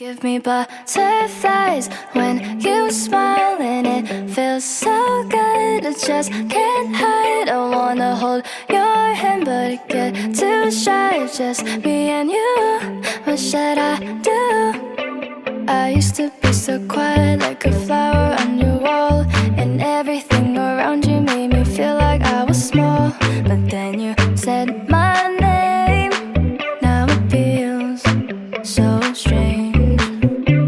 Give me butterflies when you smile, and it feels so good. I just can't hide. I wanna hold your hand, but I get too shy. Just me and you. What should I do? I used to be so quiet, like a flower on your wall, and everything around you made me feel like I was small. But then you said my name. Now it feels so strange.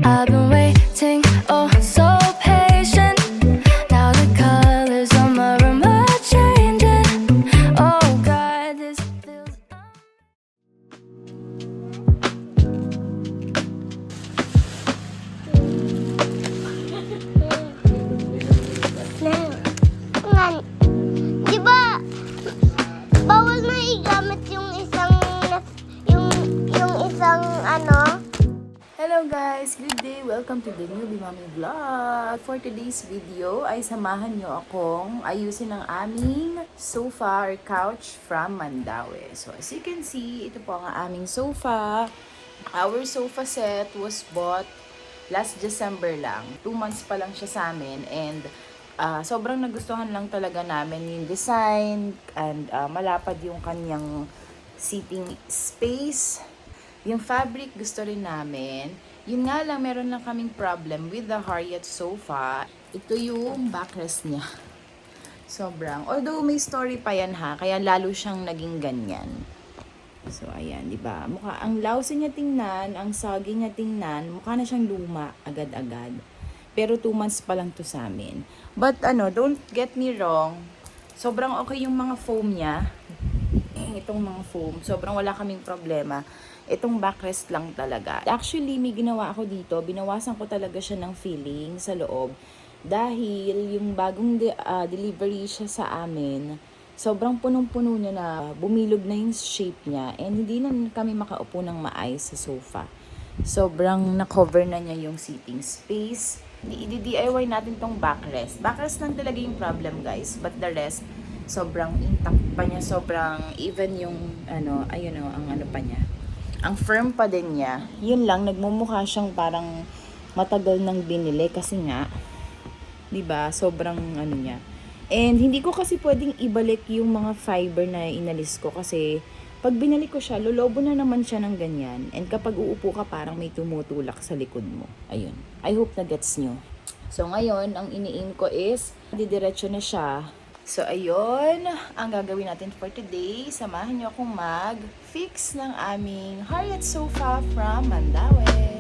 I've been waiting, oh so patient. Now the colors on my room are changing. Oh God, this feels Ngan, di ba bawal na igamit yung isang ano? Hello guys! Good day! Welcome to the Newbie Mommy Vlog! For today's video ay samahan nyo akong ayusin ang aming sofa or couch from Mandaue. So as you can see, ito po ang aming sofa. Our sofa set was bought last December lang. 2 months pa lang siya sa amin and sobrang nagustuhan lang talaga namin yung design and malapad yung kanyang seating space. Yung fabric gusto rin namin. Yun nga lang, meron lang kaming problem with the Harriet sofa. Ito yung backrest niya. Sobrang. Although may story pa yan ha, kaya lalo siyang naging ganyan. So ayan, di ba? Mukha ang lousy niya tingnan, ang soggy niya tingnan, mukha na siyang luma agad-agad. Pero 2 months pa lang to sa amin. But don't get me wrong, sobrang okay yung mga foam niya. Itong mga foam, sobrang wala kaming problema. Itong backrest lang talaga. Actually, may ginawa ako dito. Binawasan ko talaga siya ng filling sa loob. Dahil yung bagong delivery siya sa amin, sobrang punong-puno niya na bumilog na yung shape niya. And hindi na kami makaupo ng maayos sa sofa. Sobrang na-cover na niya yung seating space. I-DIY natin tong backrest. Backrest lang talaga yung problem guys. But the rest, sobrang intact pa niya. Sobrang even yung ang ano pa niya. Ang firm pa din niya. Yun lang, nagmumukha siyang parang matagal nang binili kasi nga, 'di ba? Sobrang niya. And hindi ko kasi pwedeng ibalik yung mga fiber na inalis ko kasi pag binalik ko siya, lolobo na naman siya ng ganyan. And kapag uupo ka, parang may tumutulak sa likod mo. Ayun. I hope na gets nyo. So ngayon, ang ini-aim ko is didiretso na siya. So, ayun, ang gagawin natin for today. Samahan niyo akong mag-fix ng aming Harriet sofa from Mandaue.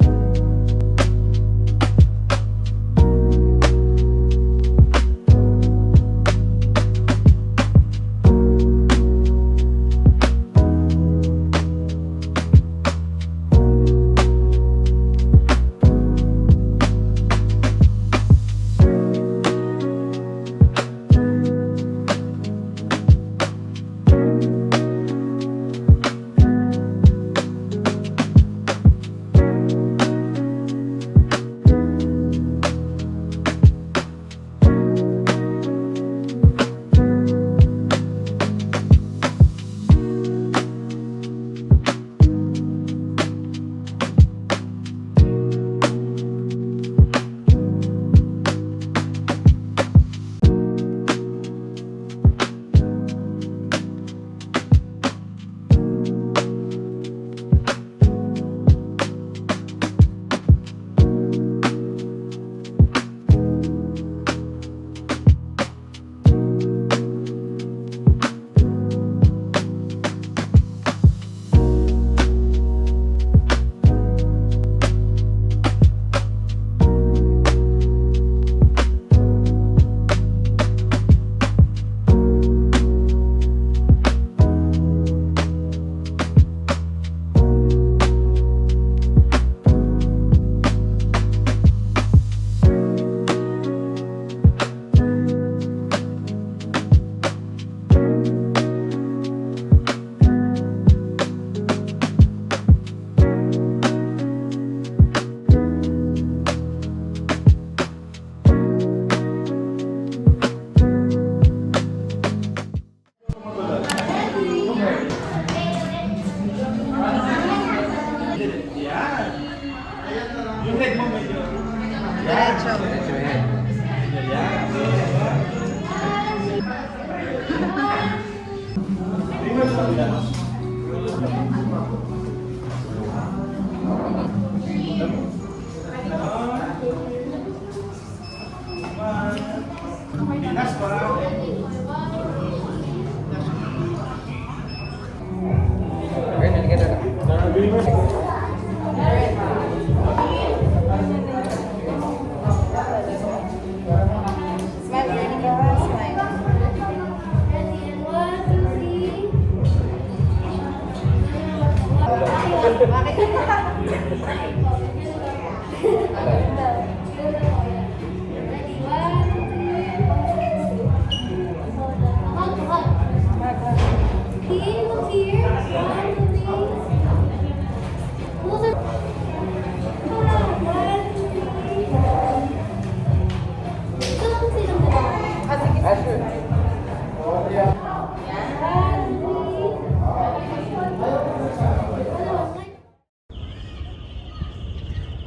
siya.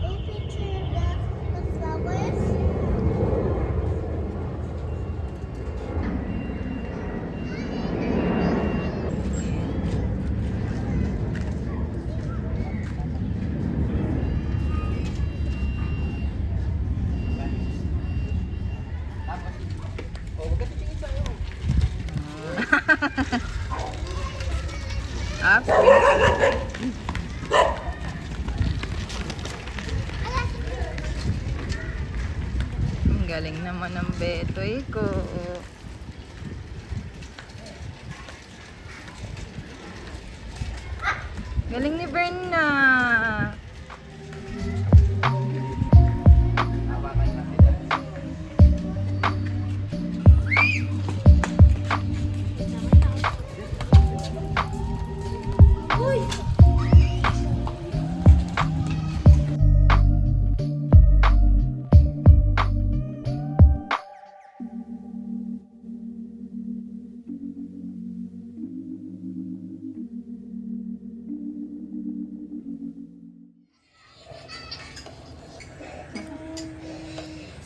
May picture of the flowers. Ah, ang galing naman ng betoy ko. Galing ni Berna.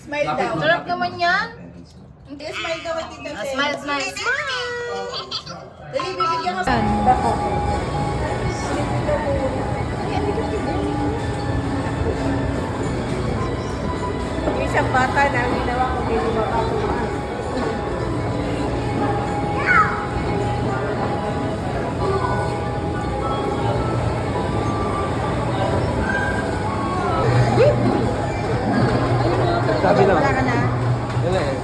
Smile daw. Sarap naman yan. Hindi, smile daw at tita. Smile, smile, smile. Dali, bibigyan ka. Yung isang bata na ang ginawa ko, hindi makakumaan. Sabi lang. Wala ka na? Wala eh.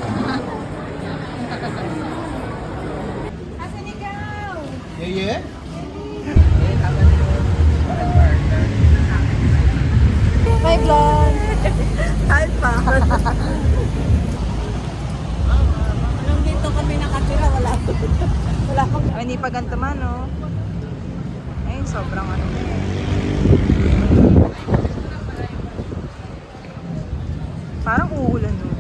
Asan ikaw? Yeah? My vlog. Hi pa. Nung dito kami nakatira, wala. Wala akong Ay, hindi pa ganito man, oh. Ay, sobrang ano. Parang uulan, no?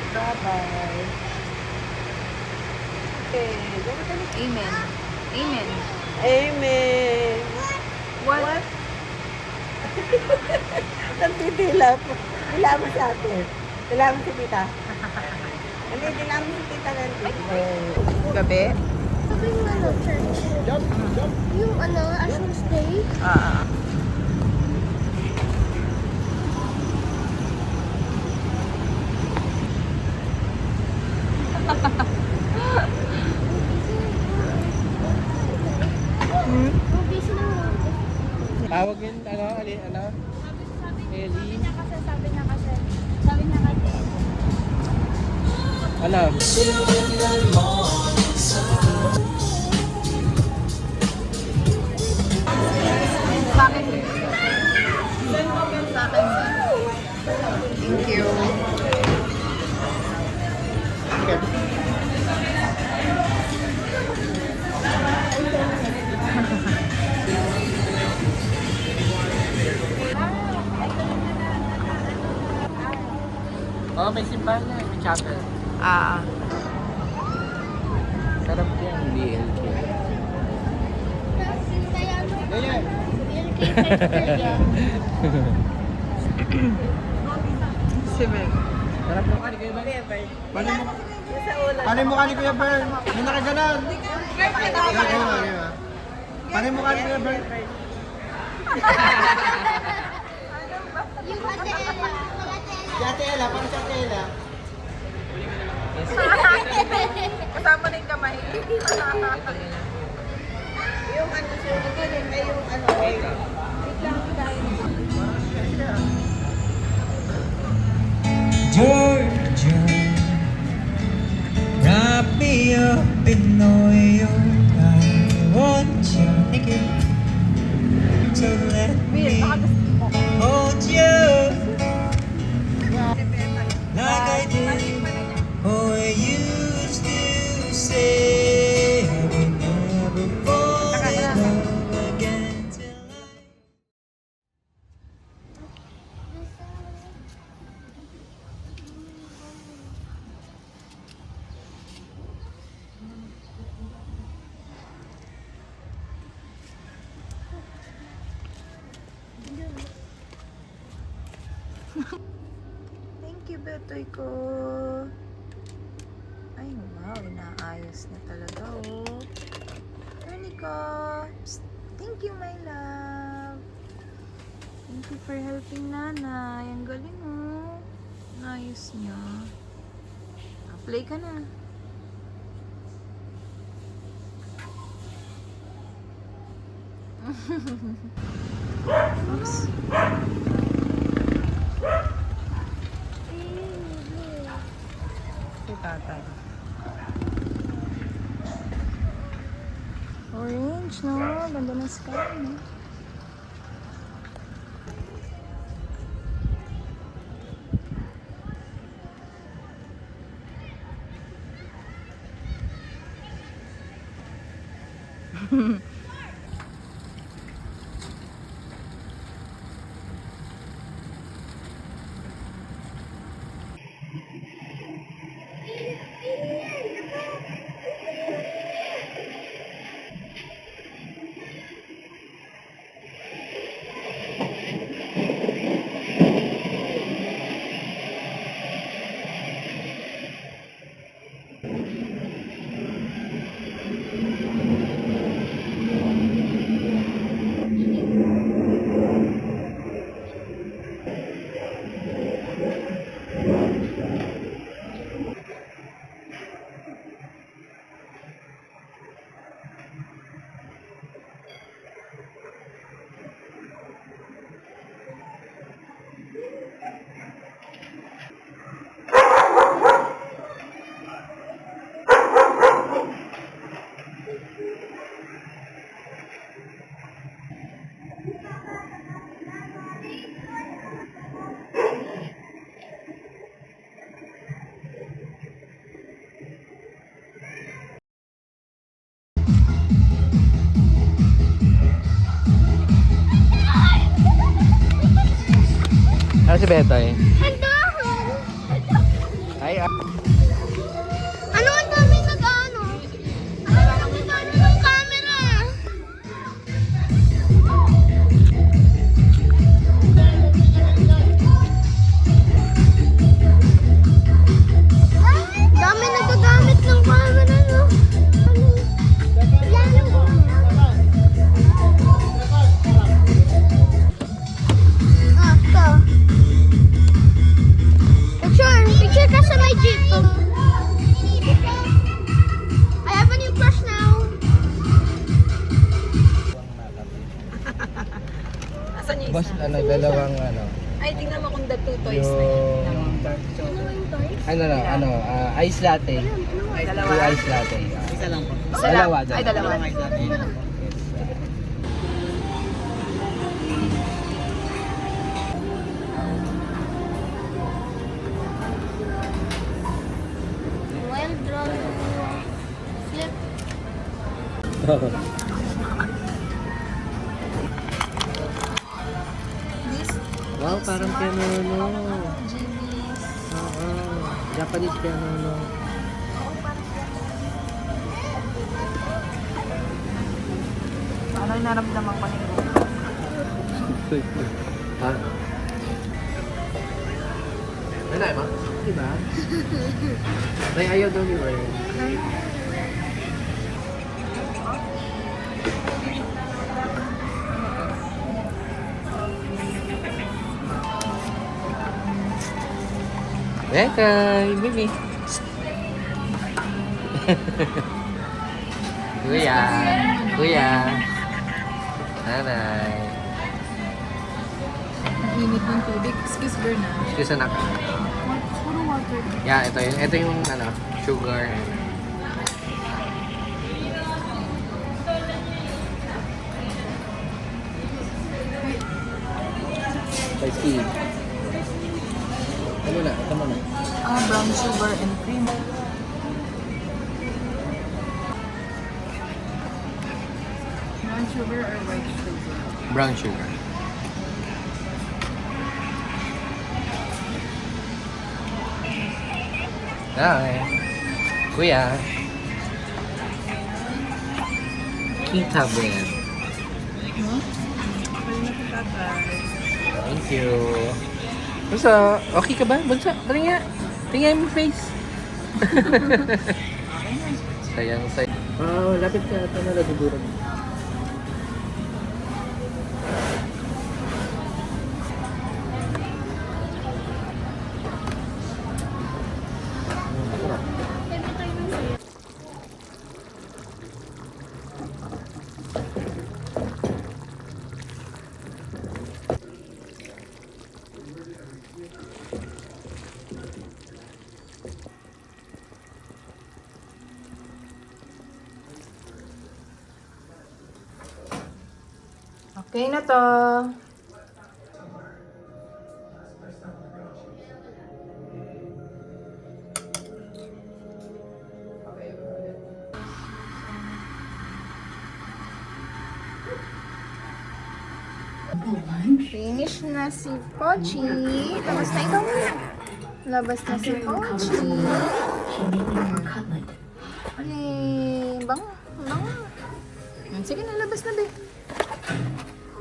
Bye-bye. Amen. Amen. Amen. What? Nagtitila po. Dila mo sa atin. Dila mo si tita. Hindi, dila mo si tita ng Gabi? Sabi yung ano, church. Yung ano, Ashes Day. Ah. Movie sila mo. Tawag yun, ano? Ellie. Sabi niya kasi. Ano? Sa akin. Sa akin. Thank you. Oh, may simbahan na. May chapel. Ah. Sarap yan. BLK. Ganyan. Sibig. Sarap mo ka ni Kuya Bern. Paano mo ka ni Kuya Bern? May nakaganan. Paano mo ka ni Kuya Bern? Yung ate Ella. Si Ate Ella, paano si Ate Ella? Kasama na yung kamay. Yung ano, sir, ay yung ano, wait lang tayo. Georgia, wrap me up in oil. I want you naked, so let me hold you like I did. Oh, I used to say I would never fall in love again till I. Thank you, Betoy ko. Ay, wow. Inaayos na talaga, oh. Ernika. Psst. Thank you, my love. Thank you for helping nanay. Ang galing, oh. Naayos niya. Play ka na. Oops. Si tatay. Orange, no? Ganda ng sky, no? Ano si Betoy? Ay, Ano ang dami nag-ano? Ang dami ng camera. Dami nagagamit ng camera, no? Yan ang ito. Picture ka sa my jeep. I have a new crush now. Asan yung boss, isa? ano, dalawang ano. Ay, tingnan mo kung the two toys na yan. Yung... Ano lang, ice latte. Dalawa. Two ice latte. Isa lang. Dalawa. Ay, dalawa. Well drawn. Flip. Wow, parang piano. GBs. Japanese piano, no? Ano yung naramdaman ko nito? Ha? Ano mo? Diba? May ayaw daw ni Ray. Bekay, baby. Kuya, kuya. Nanay. Ang init ng tubig. Excuse Berna. Excuse anak. Puro water. Yeah, ito yung ano, sugar. By speed. Ano na? Ito muna. Brown sugar and cream. Brown sugar or white sugar? Brown sugar. Hi. Kuya. Kita bread. Thank you. Bunso, okay ka ba? Bunso, tali nga. Tingnan mo face. Sayang, sayang. Lapit ka. Ito na siguro. Okay na to. Finish na si Pochi. Labas na ikaw muna. Labas na si Pochi. Bang. Bang. Sige na, labas na, be.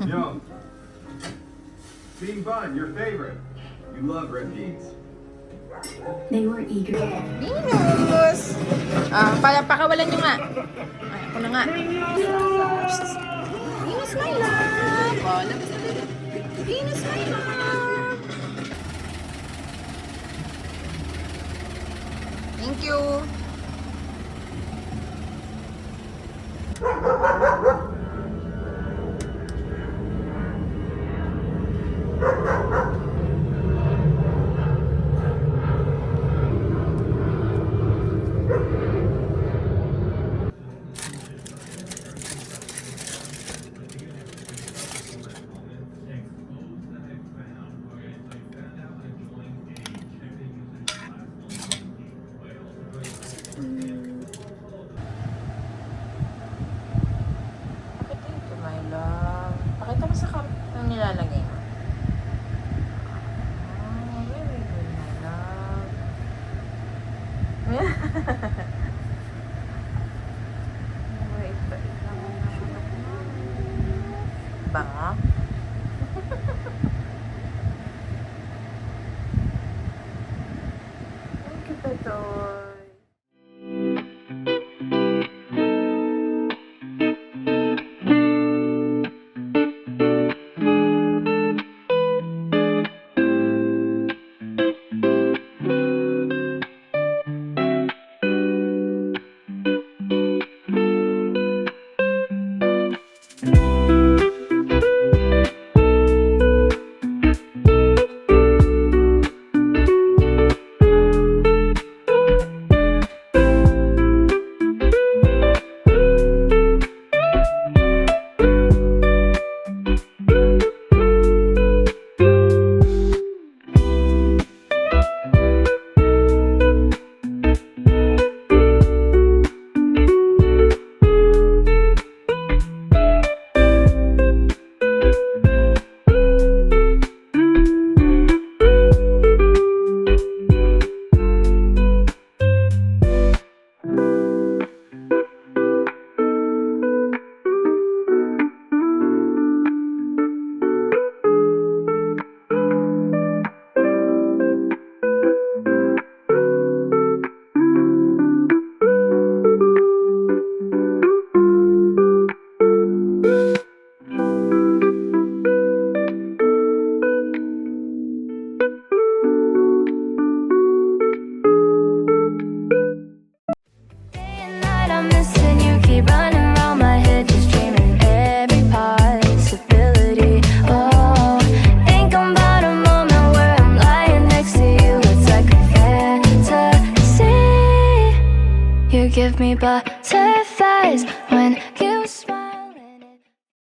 Yo. Being Bun, your favorite. You love red beans. Venus! Pakawalan nyo nga. Ay, ako na nga. Venus, my love! Oh, labas na, baby. Venus, my love! Thank you! Pakita ito, my love. Pakita mo sa cup ang nilalagay mo. Oh, very good, my love. Bait-bait naman ang anak mo. Bango? Thank you, Petoy. I'm missing you. Keep running around my head, just dreaming every possibility. Oh, think about a moment where I'm lying next to you. It's like a fantasy. You give me butterflies when you smile.